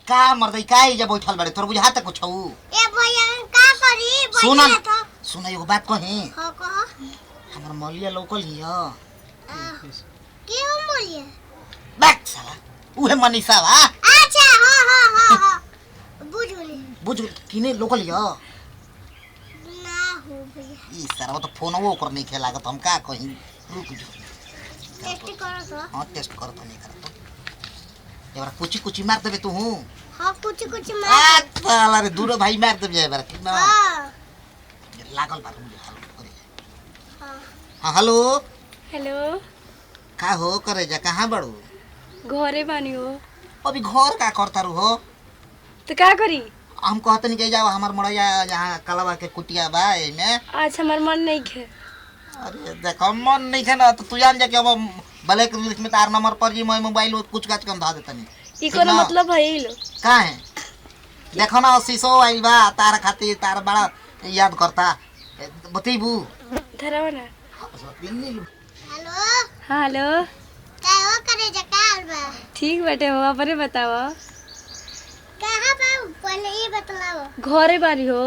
का मर्दै का इजा बैठल बाड़े तोर बुझा त कुछ हउ ए भैया का करी सुन एगो बात कही हां कह हमर मलिया लोकल हियो के हो मलिया बैक साला उहे मनीषा बा अच्छा हां बुझ किने लोकल हियो ना हो भैया ई सारा तो फोनवो ओकर नहीं खेलागत हम का कही रुक जो टेस्ट करो तो हां टेस्ट कर तो नहीं करत एबार कुछ मार देबे तू हूं हां कुछ मार साला रे दूर भाई मार देबे एबार ठीक ना हां लागल बा मुझे हाल करे हां हेलो हेलो का हो करे जा कहां बड़ू घरे बानी हो अभी घर का करता रू हो तो का करी हम कहते नहीं जाओ हमार मड़ैया जहाँ कलवा के कुटिया बा में आज हमार मन नहीं खे अरे देखो मन नहीं है ना तो तू जान जा कि अब ब्लैक लिस्ट में तार नंबर पर जी मैं मोबाइल कुछ काच कम धा देता नहीं ई कोनो मतलब है ई लो का है देखो ना शीशो आइल बा तार खातिर तार बड़ा याद करता बतेबू धरावा ना हेलो हाँ हेलो का हो करे जा काल बा ठीक बैठे हो अपने बताओ कहां बा पहले ये बतलाओ घरे बानी हो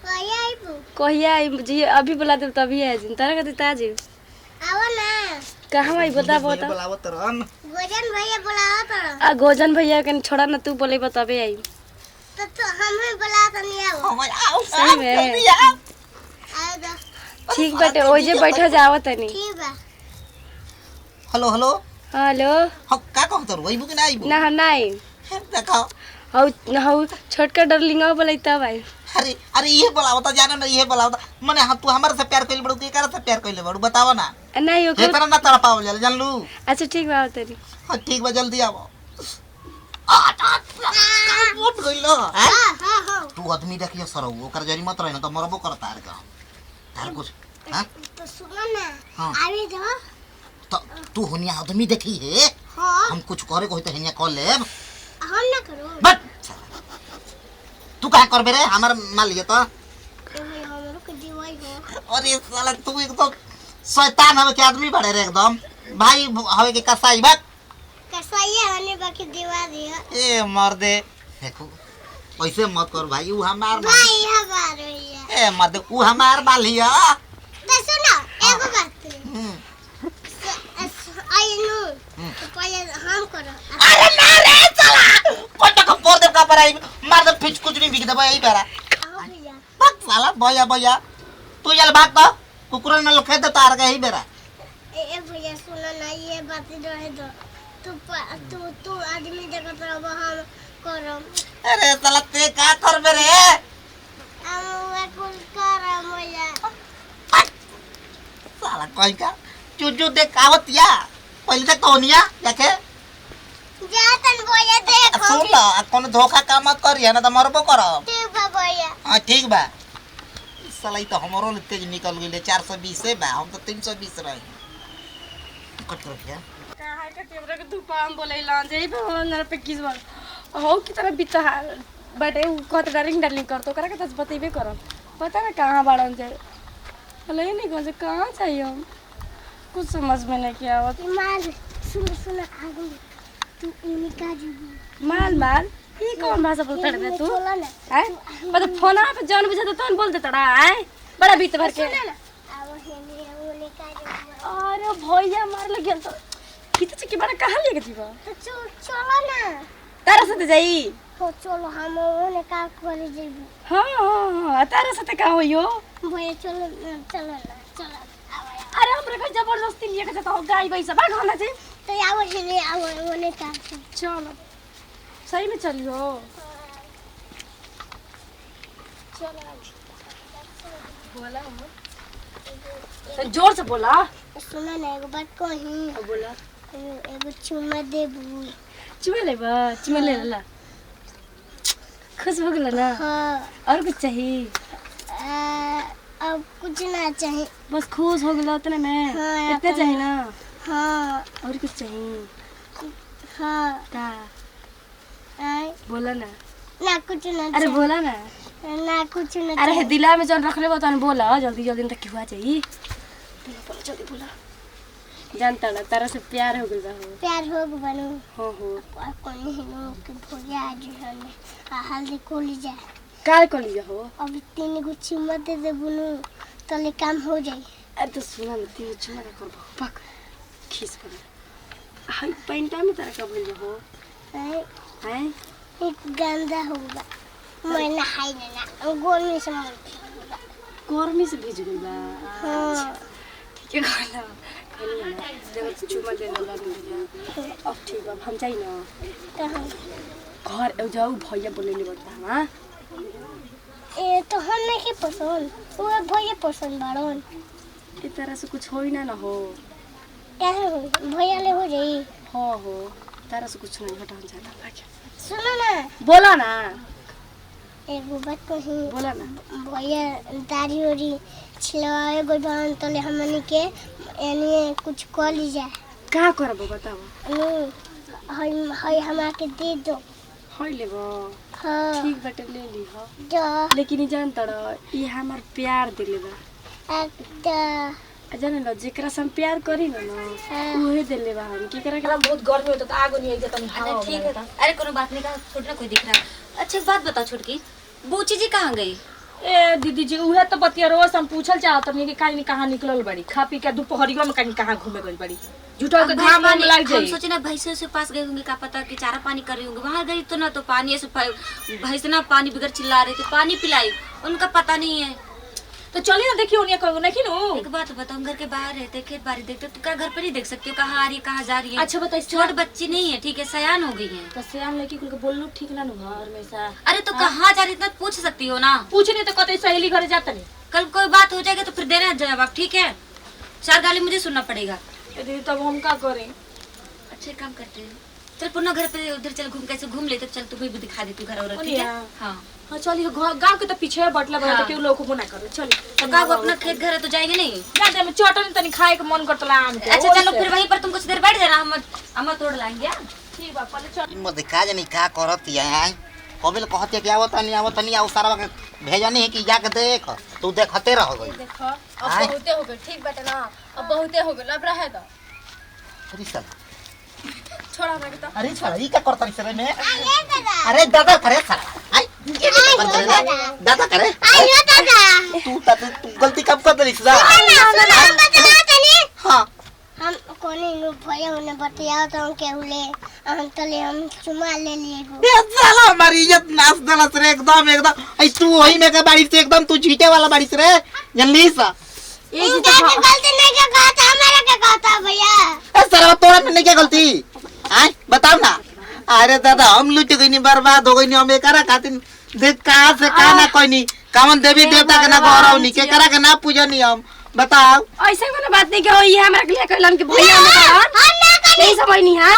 कहिया आइबू कहिया जी अभी बुला दे तभी आ जी तारा कति ताज आओ ना कहां आई बता बता बुलावत रहन गोजन भैया बुलाओ तो आ गोजन भैया के छोड़ा ना तू बोले बताबे आई तो हम ही बुला तो नहीं आओ सही में आओ दो ठीक बैठे ओजे बैठा जाओ तनी ठीक बा हेलो हेलो हेलो हम का कहत रहो आइबू कि ना आइबू ना हम नहीं देखो हौ छोटका डरलिंगा बोले तब आई अरे ये बुलावता जाने ना ये बुलावता माने हम तू हमारे से प्यार कइल बड़ू के करे से प्यार कइले बड़ू बताओ ना नहीं हे तरह ना तड़ पाओ जल जान लू अच्छा ठीक बा तेरी हां ठीक बा जल्दी आओ मोट गइलो हैं हां तू आदमी देखियो सरौ ओकर जरी मत रहना तो मरबो करता है का तार कुछ हां तो सुनो ना हाँ। आवे दो तो तू होनिया आदमी देखी है हां हम कुछ करे को तो हनिया कॉल लेब हम ना करो बट तू का करबे रे हमर मान लियो तो हमरो के दीवाई हो अरे साला तू एकदम शैतान हवे के आदमी बड़े रे एकदम भाई हवे के कसाई बा कसैया हने बाकी दीवा दिया ए मर्दे देखो ऐसे मत कर भाई ऊ हमार भाई हमार भैया ए मर्दे ऊ हमार बालिया तो सुनो एगो बात आई नु तो पहले हम करो अरे ना रे साला कोटा को पोर दे का पर आई मार दे फिच कुछ नहीं बिक दे भाई बेरा आओ भैया बक साला भैया तू चल भाग तो कुकुर न लखे दे तार के ही बेरा ए भैया सुनो ना ये बात रहे दो तू आदमी देखत रहो हम करो अरे साला ते का करबे रे हम कुछ करम भैया साला कोई का चुचू देखावत या पहले तक तोनिया देखे जातन भैया देखो सुन ला कौन धोखा काम मत करिए ना तो मरबो करो ठीक बा भैया हां ठीक बा साला तो हमरो तेज निकल गेले 420 से बा हम तो 320 रहे कट कर क्या कहां के तेरा के धुपाम बोले लान जाई पे नर पे किस बार हो की तरह बिता बटे उ कत डार्लिंग कर तो करा के तस बतेबे करम पता ना कहां बाड़न जाए हले नहीं कौन से कहां चाहिए हम कुछ समझ में नहीं किया आवत माल सुन आगो तू इनी का जीबू माल ये कौन भाषा बोलता रे तू चलो ना हैं मतलब फोन पे जान बुझा तो बोल दे तड़ा हैं बड़ा बीत भर के आओ हेनी ओने का जीबू अरे भैया मार लग गेल तो कित के बड़ा कहां लेके जीवा तो चलो ना तारा साथे जाई हो चलो हम ओने का करे जीबू हां तारा साथे का होयो भैया चलो ना चलो अरे हमरा के जबरदस्ती लिए के जाता हो गाय भैंसा भाग होना चाहिए तो आओ हेनी आओ ओने का चलो सही में चलियो चलो बोला तो जोर से बोला सुनो ना एगो बात कही बोला एगो चुम्मा देबू चुमा ले ला खुश हो गेल ना हाँ और कुछ चाहिए अब कुछ ना चाहिए बस खुश हो गेल उतने में हाँ, इतना चाहिए ना हाँ और कुछ चाहिए हाँ का आय बोला ना ना कुछ ना अरे बोला ना ना कुछ ना अरे दिला में जौन रख ले तन बोला जल्दी जल्दी तक हुआ चाहिए बोला जल्दी बोला जानता ना तारा से प्यार हो गइल बा हो। प्यार हो बनू हो कौन हिनो के भोया आज हने आ हल्दी कोली जा काल कर लिया हो। अब 3 गो चुम्मा दे दे बुनू तले काम हो जाई। अरे तो सुना ना तीन चुमा कर पक खींच कर हाय पैंटा में तारा का भइल हो हैं एक गंदा होगा मैं नहाई ना गोल से गर्मी से भीज गइल बा। हां ठीक है कहला कहली ना देखो चुमा देने लगे अब ठीक बा हम जाई ना कहां घर जाऊ भैया बोलेले बता हां ए तो हम नहीं पसंद वो भैया पसंद बाड़न ए तरह से कुछ होई ना हो। क्या है भैया ले हो जाई। हो तारा से कुछ नहीं हटा हम जाता सुनो ना बोला ना एगो बात कही बोला ना भैया दाढ़ी ओरी छिलवाए गई बहन तले हमनी के यानी कुछ कर ली जाए का करबो बताओ हई हमरा के दे दो हई लेबो हां ठीक बाटे ले ली हो जा लेकिन ई जानत र ई हमर प्यार दिले बा अच्छा जाने ल जेकरा से हम प्यार करी ना उहे दिले बा हम की करे हमरा बहुत गर्मी होता तो आगो नहीं आई जाता नहीं। ठीक है अरे कोनो बात नहीं का छोड़ ना कोई दिख रहा है। अच्छा एक बात बताओ छोटकी बूची जी कहाँ गई? ए दीदी जी उहे तो बतिया रोज हम पूछल चाहत नहीं कि काई कहां निकलल बड़ी खा पी के दोपहरिया में काई कहां घूमे गई बड़ी झूठा के घाम में लग जाई। हम सोचे ना भैंसों से पास गए होंगे, का पता कि चारा पानी कर रही होंगे। वहां गई तो ना तो पानी ऐसे भैंस ना पानी बिगर चिल्ला रही थी, पानी पिलाई, उनका पता नहीं है। तो चलिए ना देखिए उन्हें कहो नहीं नो। एक बात बताओ, हम घर के बाहर रहते खेत बाड़ी देखते तो क्या घर पर ही देख सकती हो कहाँ आ रही है कहाँ जा रही है। अच्छा बताइए छोट बच्ची नहीं है, ठीक है, सयान हो गई है। तो सयान लड़की को बोलनो ठीक ना नु घर में सा। अरे तो कहाँ जा रही इतना पूछ सकती हो ना। पूछने तो कहते सहेली घर जाता नहीं। कल कोई बात हो जाएगी तो फिर देना जवाब, ठीक है। 4 गाली मुझे सुनना पड़ेगा। दीदी तब हम क्या करें? अच्छा काम करते हैं, चल पुनः घर पे उधर चल, घूम कैसे घूम ले, तो चल तुम्हें भी दिखा दे तू घर और, ठीक है। हाँ हाँ चलिए गांव के तो पीछे बटला बना के लोग को ना करो। चलिए तो का अपना खेत घर है तो जाएंगे नहीं। जाते में चटनी तनी खाए के मन करतला आम के। अच्छा चलो फिर वहीं पर तुम कुछ देर बैठ जाना, हम तोड़ लाएंगे। ठीक बा पहले चल। मत का जानी का करत है कबिल कहते कि आवत नहीं आउ सारा के भेजनी है कि जाके देख तू देखते रह गई। देखो अब बहुते हो गए, ठीक बाटे ना, अब बहुते हो गए, अब रहे तो अरे साला छोड़ा ना के तो। अरे साला ई का करत रे में अरे दादा करे साला आई दादा करे आयो दादा तू गलती कब कर दलिस दा। हां हम कोने नु भैया ने बताया तो हम केहुले हम तले हम चुमा ले लिए गो। बे साला हमारी इज्जत नाश दलस रे एकदम आई तू वही में का बाड़ी से एकदम तू झीटे वाला बाड़ी से रे जल्दी सा। इनका गलती नहीं क्या कहा था, हमारा क्या कहा था भैया। ए साला तोरा में नहीं क्या गलती आय बताओ ना। अरे दादा हम लूट गई नहीं, बर्बाद हो गई नहीं, हम एकरा खातिर देख कहां से का ना कोई नहीं कामन देवी देवता के ना गौरव नहीं के करा के ना पूजा नहीं। हम बताओ ऐसे कोनो बात नहीं के ये हमरा के लिए कहलन के भैया में कहन हम ना करी नहीं समझ नहीं है।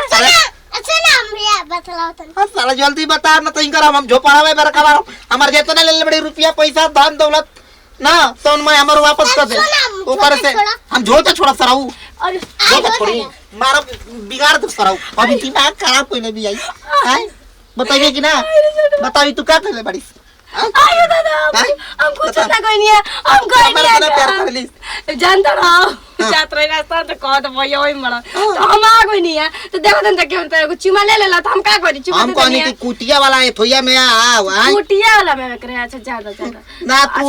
अच्छा ना हम भैया बतलाओ तन। हां साला जल्दी बता ना तो इनकर हम झोपड़ावे बरकवा हमार जेतना ले बड़े रुपया पैसा धन दौलत ना तो मैं हमर वापस कर दे ऊपर से हम झोटा छोड़ा सराऊ। अरे झोटा छोड़ी मारो बिगाड़ दे सराऊ अभी दिमाग खराब कोई भी आई हैं बताइए कि ना बताओ तू क्या करे बड़ी आयो दादा हम कुछ ना कोई नहीं है, हम कोई नहीं है जानता रहो जात रहे रास्ता तो कह दो भैया ओई मरा तो हम आ कोई नहीं है तो देखो तन तक हम तो चुमा ले लेला तो हम का करी चुमा हम कहनी कि कुटिया वाला है थोया में आओ आई कुटिया वाला में करे। अच्छा ज्यादा ज्यादा ना तू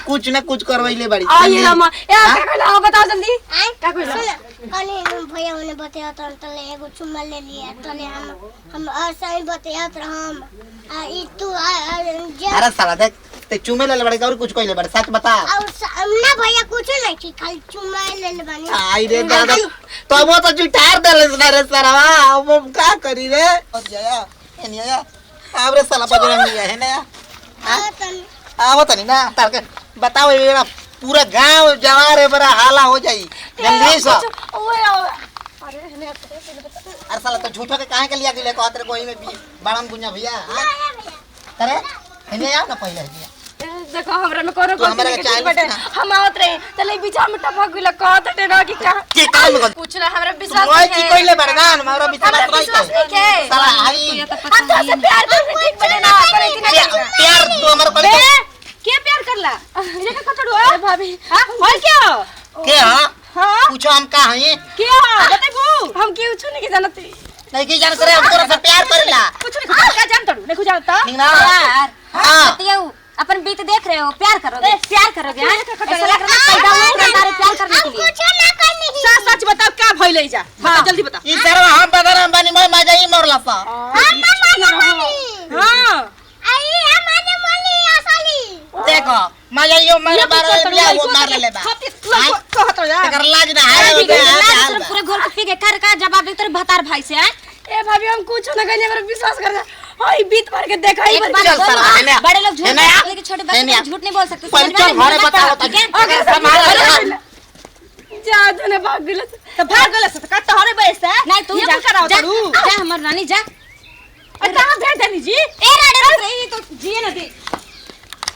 कुछ ना कुछ करवाइले बड़ी आइए रामा ए का कहला बताओ जल्दी का कहला। कोने नु भैया ने बताया तो तले एगो चुमा ले लिए तले हम ऐसा ही बताया तो हम ई तू अरे साला देख ते चुमे ले बड़े और कुछ कोइले बड़े सच बता। और ना भैया कुछ नहीं की खाली चुमा ले ले बनी। आई रे दादा तो वो तो जुटार देले रे सारा अब हम का करी रे अब जाया एनिया अब रे साला बजरा नहीं है ना आवत नहीं ना तार के बताओ ये पूरा गांव जवार है बड़ा हाला हो जाई जल्दी से। ओए अरे ने अरे साला तो झूठो के काहे के लिया गेले कहत रे कोई में बाड़न गुंजा भैया करे एने आओ ना पहले भैया देखो हमरा में करो तू हमरा के चाय बटे हम आवत रहे चले बीचा में टपक गेल कहत टे ना कि का के काम में पूछला हमरा विश्वास कोई नहीं की है। कोइले बड़गान हमरा विश्वास नहीं है साला आई अब तो से प्यार कर ठीक बने ना करे इतना प्यार तू हमर कोई के प्यार करला इने का कटड़ो अरे भाभी हां होल क्या के हां हां पूछो हम का हई के नहीं की जान करे हम तोरा से प्यार करेला कुछ नहीं खुदा का जान तड़ू नहीं खुदा ता ठीक ना यार हाँ। बतियाओ अपन बीत देख रहे हो प्यार करोगे हाँ? ऐसा लग रहा है पैदा हुए थे तारे प्यार करने के लिए कुछ ना करने की सच सच बताओ क्या भइले जा बता जल्दी बता ई तरह हम बदन बानी मैं मजा ही मरला सा हां आई हमारे मोली असली देखो मजा यो मेरे बारे में बिया वो मार ले बा कहत यार अगर लाज ना है सिर्फ पूरे घोल के पी के कर जवाब दे तेरे भतार भाई से हैं ए भाभी हम कुछ ना कहने पर विश्वास कर ओए बीत मार के देखा ही एक बार बार चल बोलो साला, ना, है ना? बड़े लोग झूठ है ना? बोलते हैं, लेकिन छोटे है ना? बच्चे झूठ नहीं बोल सकते पर समझ में चल घरे नहीं बताओ आता, तो ठीक है? अगर समाज जा तूने भाग गेल तो भाग गेल से का तोहरे बैस है नहीं तू ये जा कुछ कराओ तड़ू जा हमर रानी जा कहां भेज देनी जी ए राडे रही तो जिए ना दे